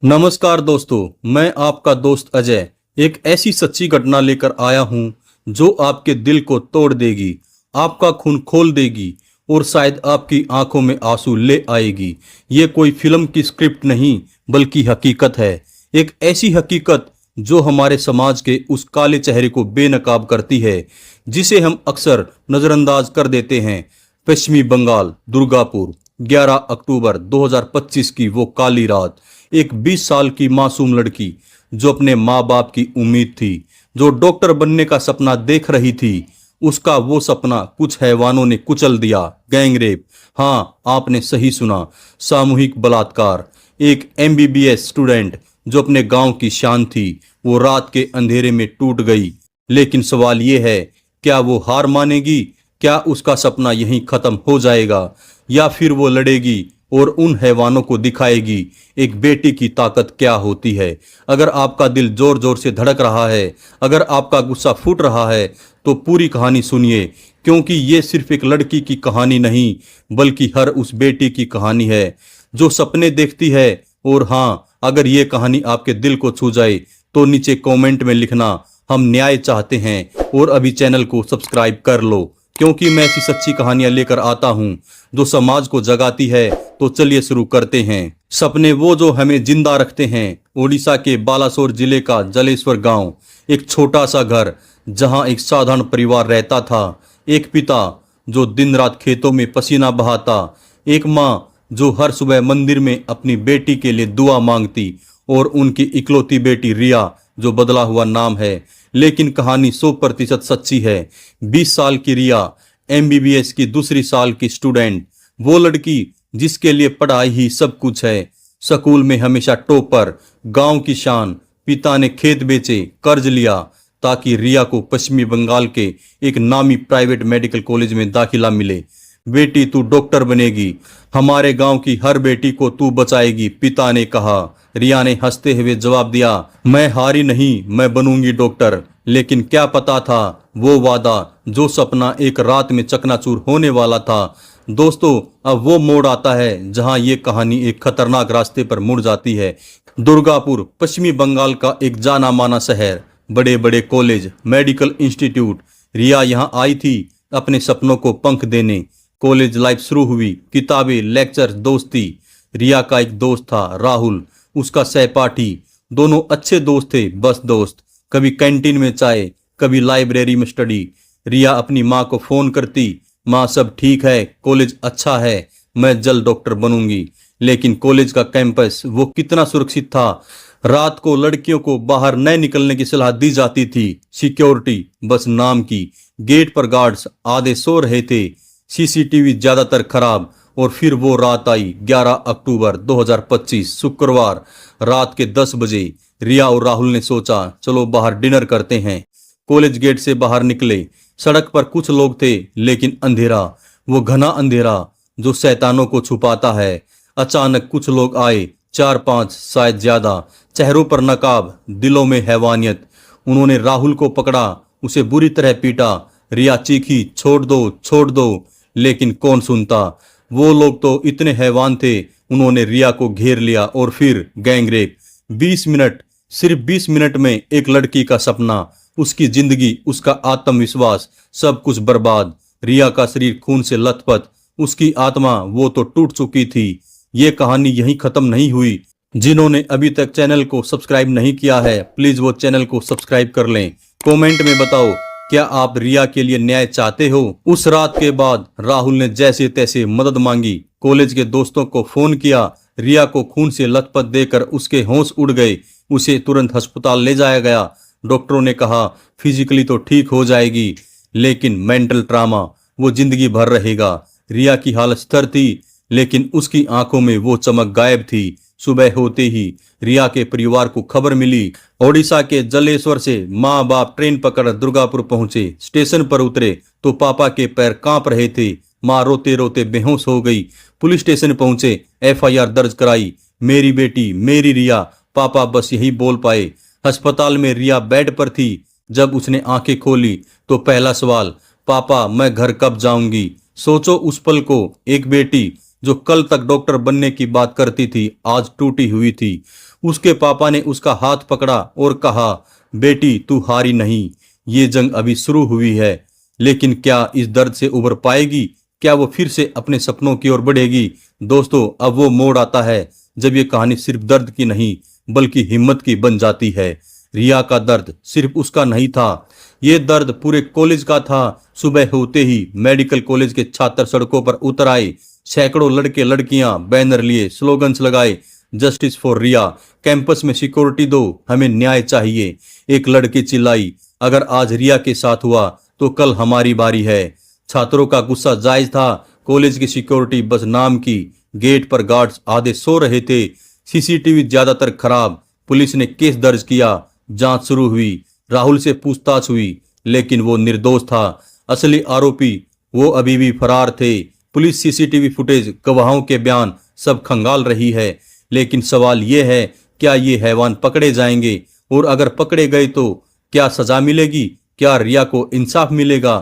नमस्कार दोस्तों, मैं आपका दोस्त अजय एक ऐसी सच्ची घटना लेकर आया हूं जो आपके दिल को तोड़ देगी, आपका खून खोल देगी और शायद आपकी आंखों में आंसू ले आएगी। ये कोई फिल्म की स्क्रिप्ट नहीं बल्कि हकीकत है। एक ऐसी हकीकत जो हमारे समाज के उस काले चेहरे को बेनकाब करती है जिसे हम अक्सर नजरअंदाज कर देते हैं। पश्चिमी बंगाल, दुर्गापुर, 11 अक्टूबर 2025 की वो काली रात। एक 20 साल की मासूम लड़की जो अपने माँ बाप की उम्मीद थी, जो डॉक्टर बनने का सपना देख रही थी, उसका वो सपना कुछ हैवानों ने कुचल दिया। गैंगरेप, हाँ आपने सही सुना, सामूहिक बलात्कार। एक एमबीबीएस स्टूडेंट जो अपने गांव की शान थी, वो रात के अंधेरे में टूट गई। लेकिन सवाल ये है, क्या वो हार मानेगी? क्या उसका सपना यहीं खत्म हो जाएगा या फिर वो लड़ेगी और उन हैवानों को दिखाएगी एक बेटी की ताकत क्या होती है? अगर आपका दिल जोर जोर से धड़क रहा है, अगर आपका गुस्सा फूट रहा है, तो पूरी कहानी सुनिए, क्योंकि ये सिर्फ एक लड़की की कहानी नहीं बल्कि हर उस बेटी की कहानी है जो सपने देखती है। और हाँ, अगर ये कहानी आपके दिल को छू जाए तो नीचे कमेंट में लिखना, हम न्याय चाहते हैं। और अभी चैनल को सब्सक्राइब कर लो, क्योंकि मैं ऐसी सच्ची कहानियां लेकर आता हूं जो समाज को जगाती है। तो चलिए शुरू करते हैं। सपने वो जो हमें जिंदा रखते हैं। ओडिशा के बालासोर जिले का जलेश्वर गांव, एक छोटा सा घर जहां एक साधारण परिवार रहता था। एक पिता जो दिन रात खेतों में पसीना बहाता, एक माँ जो हर सुबह मंदिर में अपनी बेटी के लिए दुआ मांगती, और उनकी इकलौती बेटी रिया जो बदला हुआ नाम है। लेकिन कहानी 100% सच्ची है। 20 साल की रिया, एमबीबीएस की दूसरी साल की स्टूडेंट, वो लड़की जिसके लिए पढ़ाई ही सब कुछ है। स्कूल में हमेशा टॉपर, गांव की शान। पिता ने खेत बेचे, कर्ज लिया ताकि रिया को पश्चिमी बंगाल के एक नामी प्राइवेट मेडिकल कॉलेज में दाखिला मिले। बेटी तू डॉक्टर बनेगी, हमारे गांव की हर बेटी को तू बचाएगी, पिता ने कहा। रिया ने हंसते हुए जवाब दिया, मैं हारी नहीं, मैं बनूंगी डॉक्टर। लेकिन क्या पता था वो वादा, जो सपना एक रात में चकनाचूर होने वाला था। दोस्तों, अब वो मोड़ आता है जहां ये कहानी एक खतरनाक रास्ते पर मुड़ जाती है। दुर्गापुर, पश्चिमी बंगाल का एक जाना माना शहर, बड़े बड़े कॉलेज, मेडिकल इंस्टीट्यूट। रिया यहाँ आई थी अपने सपनों को पंख देने। कॉलेज लाइफ शुरू हुई, किताबें, लेक्चर, दोस्ती। रिया का एक दोस्त था राहुल, उसका सहपाठी। दोनों अच्छे दोस्त थे, बस दोस्त। कभी कैंटीन में चाय, कभी लाइब्रेरी में स्टडी। रिया अपनी माँ को फोन करती, माँ सब ठीक है, कॉलेज अच्छा है, मैं जल्द डॉक्टर बनूंगी। लेकिन कॉलेज का कैंपस वो कितना सुरक्षित था। रात को लड़कियों को बाहर न निकलने की सलाह दी जाती थी। सिक्योरिटी बस नाम की, गेट पर गार्ड्स आधे सो रहे थे, सीसीटीवी ज्यादातर खराब। और फिर वो रात आई, 11 अक्टूबर 2025 शुक्रवार रात के 10 बजे। रिया और राहुल ने सोचा, चलो बाहर डिनर करते हैं। कॉलेज गेट से बाहर निकले। सड़क पर कुछ लोग थे, लेकिन अंधेरा, वो घना अंधेरा जो शैतानों को छुपाता है। अचानक कुछ लोग आए, 4-5 शायद ज्यादा, चेहरों पर नकाब, दिलों में हैवानियत। उन्होंने राहुल को पकड़ा, उसे बुरी तरह पीटा। रिया चीखी, छोड़ दो, छोड़ दो, लेकिन कौन सुनता। वो लोग तो इतने हैवान थे, उन्होंने रिया को घेर लिया और फिर गैंगरेप। 20 मिनट, सिर्फ 20 मिनट में एक लड़की का सपना, उसकी जिंदगी, उसका आत्मविश्वास, सब कुछ बर्बाद। रिया का शरीर खून से लथपथ, उसकी आत्मा वो तो टूट चुकी थी। ये कहानी यहीं खत्म नहीं हुई। जिन्होंने अभी तक चैनल को सब्सक्राइब नहीं किया है, प्लीज वो चैनल को सब्सक्राइब कर लें। कमेंट में बताओ, क्या आप रिया के लिए न्याय चाहते हो? उस रात के बाद राहुल ने जैसे तैसे मदद मांगी, कॉलेज के दोस्तों को फोन किया। रिया को खून से लथपथ देकर उसके होश उड़ गए। उसे तुरंत अस्पताल ले जाया गया। डॉक्टरों ने कहा फिजिकली तो ठीक हो जाएगी, लेकिन मेंटल ट्रामा वो जिंदगी भर रहेगा। रिया की हालत स्थिर थी, लेकिन उसकी आंखों में वो चमक गायब थी। सुबह होते ही रिया के परिवार को खबर मिली। ओडिशा के जलेश्वर से माँ बाप ट्रेन पकड़ दुर्गापुर पहुंचे। स्टेशन पर उतरे तो पापा के पैर कांप रहे थे। माँ रोते रोते बेहोश हो गई। पुलिस स्टेशन पहुंचे, एफआईआर दर्ज कराई। मेरी बेटी, मेरी रिया, पापा बस यही बोल पाए। अस्पताल में रिया बेड पर थी। जब उसने आंखें खोली तो पहला सवाल, पापा मैं घर कब जाऊंगी? सोचो उस पल को, एक बेटी जो कल तक डॉक्टर बनने की बात करती थी आज टूटी हुई थी। उसके पापा ने उसका हाथ पकड़ा और कहा, बेटी तू हारी नहीं, ये जंग अभी शुरू हुई है। लेकिन क्या इस दर्द से उबर पाएगी? क्या वो फिर से अपने सपनों की ओर बढ़ेगी? दोस्तों, अब वो मोड़ आता है जब ये कहानी सिर्फ दर्द की नहीं बल्कि हिम्मत की बन जाती है। रिया का दर्द सिर्फ उसका नहीं था, ये दर्द पूरे कॉलेज का था। सुबह होते ही मेडिकल कॉलेज के छात्र सड़कों पर उतर आए। सैकड़ों लड़के लड़कियां बैनर लिए स्लोगन्स लगाए, जस्टिस फॉर रिया, कैंपस में सिक्योरिटी दो, हमें न्याय चाहिए। एक लड़की चिल्लाई, अगर आज रिया के साथ हुआ तो कल हमारी बारी है। छात्रों का गुस्सा जायज था। कॉलेज की सिक्योरिटी बस नाम की, गेट पर गार्ड्स आधे सो रहे थे, सीसीटीवी ज्यादातर खराब। पुलिस ने केस दर्ज किया, जांच शुरू हुई, राहुल से पूछताछ हुई, लेकिन वो निर्दोष था। असली आरोपी वो अभी भी फरार थे। पुलिस सीसीटीवी फुटेज, गवाहों के बयान सब खंगाल रही है। लेकिन सवाल ये है, क्या ये हैवान पकड़े जाएंगे? और अगर पकड़े गए तो क्या सजा मिलेगी? क्या रिया को इंसाफ मिलेगा?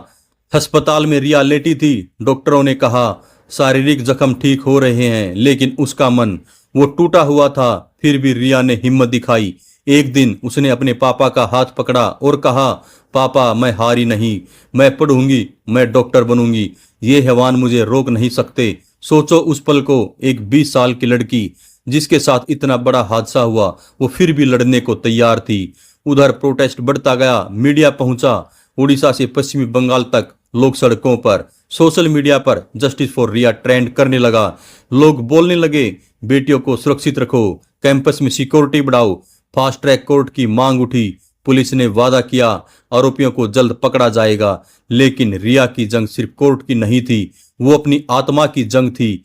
अस्पताल में रिया लेटी थी। डॉक्टरों ने कहा शारीरिक जख्म ठीक हो रहे हैं, लेकिन उसका मन वो टूटा हुआ था। फिर भी रिया ने हिम्मत दिखाई। एक दिन उसने अपने पापा का हाथ पकड़ा और कहा, पापा मैं हारी नहीं, मैं पढ़ूंगी, मैं डॉक्टर बनूंगी, ये हैवान मुझे रोक नहीं सकते। सोचो उस पल को, एक 20 साल की लड़की जिसके साथ इतना बड़ा हादसा हुआ, वो फिर भी लड़ने को तैयार थी। उधर प्रोटेस्ट बढ़ता गया, मीडिया पहुंचा, उड़ीसा से पश्चिमी बंगाल तक लोग सड़कों पर, सोशल मीडिया पर जस्टिस फॉर रिया ट्रेंड करने लगा। लोग बोलने लगे, बेटियों को सुरक्षित रखो, कैंपस में सिक्योरिटी बढ़ाओ। फास्ट ट्रैक कोर्ट की मांग उठी। पुलिस ने वादा किया आरोपियों को जल्द पकड़ा जाएगा। लेकिन रिया की जंग सिर्फ कोर्ट की नहीं थी, वो अपनी आत्मा की जंग थी।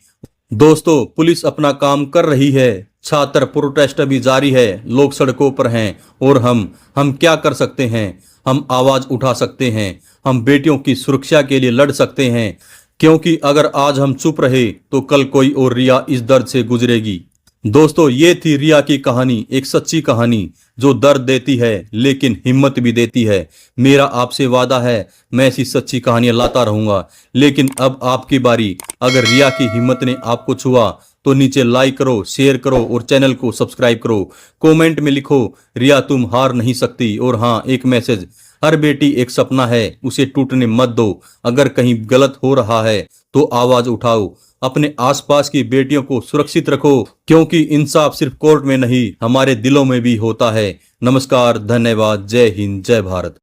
दोस्तों, पुलिस अपना काम कर रही है, छात्र प्रोटेस्ट अभी जारी है, लोग सड़कों पर हैं। और हम क्या कर सकते हैं? हम आवाज उठा सकते हैं, हम बेटियों की सुरक्षा के लिए लड़ सकते हैं। क्योंकि अगर आज हम चुप रहे तो कल कोई और रिया इस दर्द से गुजरेगी। दोस्तों, ये थी रिया की कहानी, एक सच्ची कहानी जो दर्द देती है लेकिन हिम्मत भी देती है। मेरा आपसे वादा है, मैं ऐसी सच्ची कहानियां लाता रहूंगा। लेकिन अब आपकी बारी। अगर रिया की हिम्मत ने आपको छुआ तो नीचे लाइक करो, शेयर करो और चैनल को सब्सक्राइब करो। कमेंट में लिखो, रिया तुम हार नहीं सकती। और हाँ, एक मैसेज, हर बेटी एक सपना है, उसे टूटने मत दो। अगर कहीं गलत हो रहा है तो आवाज उठाओ, अपने आसपास की बेटियों को सुरक्षित रखो, क्योंकि इंसाफ सिर्फ कोर्ट में नहीं हमारे दिलों में भी होता है। नमस्कार, धन्यवाद, जय हिंद, जय भारत।